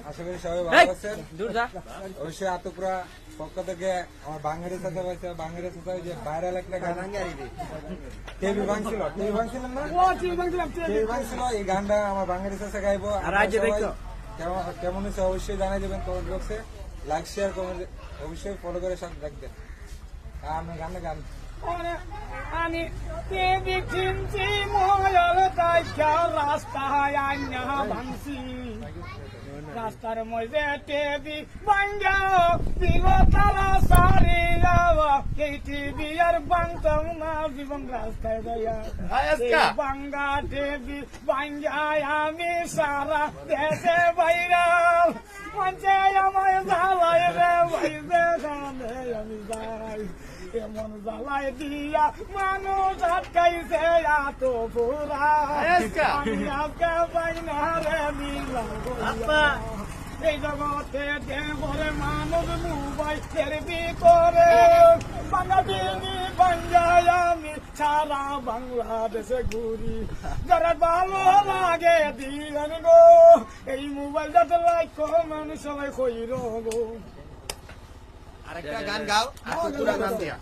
আশা করি সবাই ভালো আছেন। অবশ্যই আতপুরা পক্ষ থেকে আমার বাঙালি সাথে পাইছে, বাঙালি সাথে যে ভাইরাল একটা গান টিভি ভাঙছিল না, টিভি ভাঙছিল। এই গানটা আমার বাঙালি সাথে গাইবো। কেমন হয়েছে অবশ্যই জানাই দেবেন কমেন্ট বক্সে। লাইক শেয়ার কমেন্ট অবশ্যই ফলো করে সব দেখবেন। আমি গান আমি টিভি কিনছি ময়ল তাইকা রাস্তায় আইনা ভাঙছি রাস্তার মধ্যে টিভি ভাঙ্গা দিল তারা সারি যাওয়া এই টিভি আর ভাঙতাম না জীবন রাস্তায় যাইয়া ভাঙ্গা টিভি ভাঙ্গায় আমি সারা দেশে বাইরাল মঞ্চে আমায় জ্বালাই রে বাইরে আমি যাই এমন জ্বালাই দিয়া মানুষ আটকাইছে এত পুরা আমি আজকে পাই না রে মিলাম এই জগতে দেবরে মানুষ মোবাইলের ভিতরে বাঙালি বাঙ্গায় আমি সারা বাংলাদেশে ঘুরি যারা ভালো লাগে দিলেন গো এই মোবাইল যাতে লাইক কমেন্ট সবাই কইর গো আরেকটা গান গাও গান দিয়া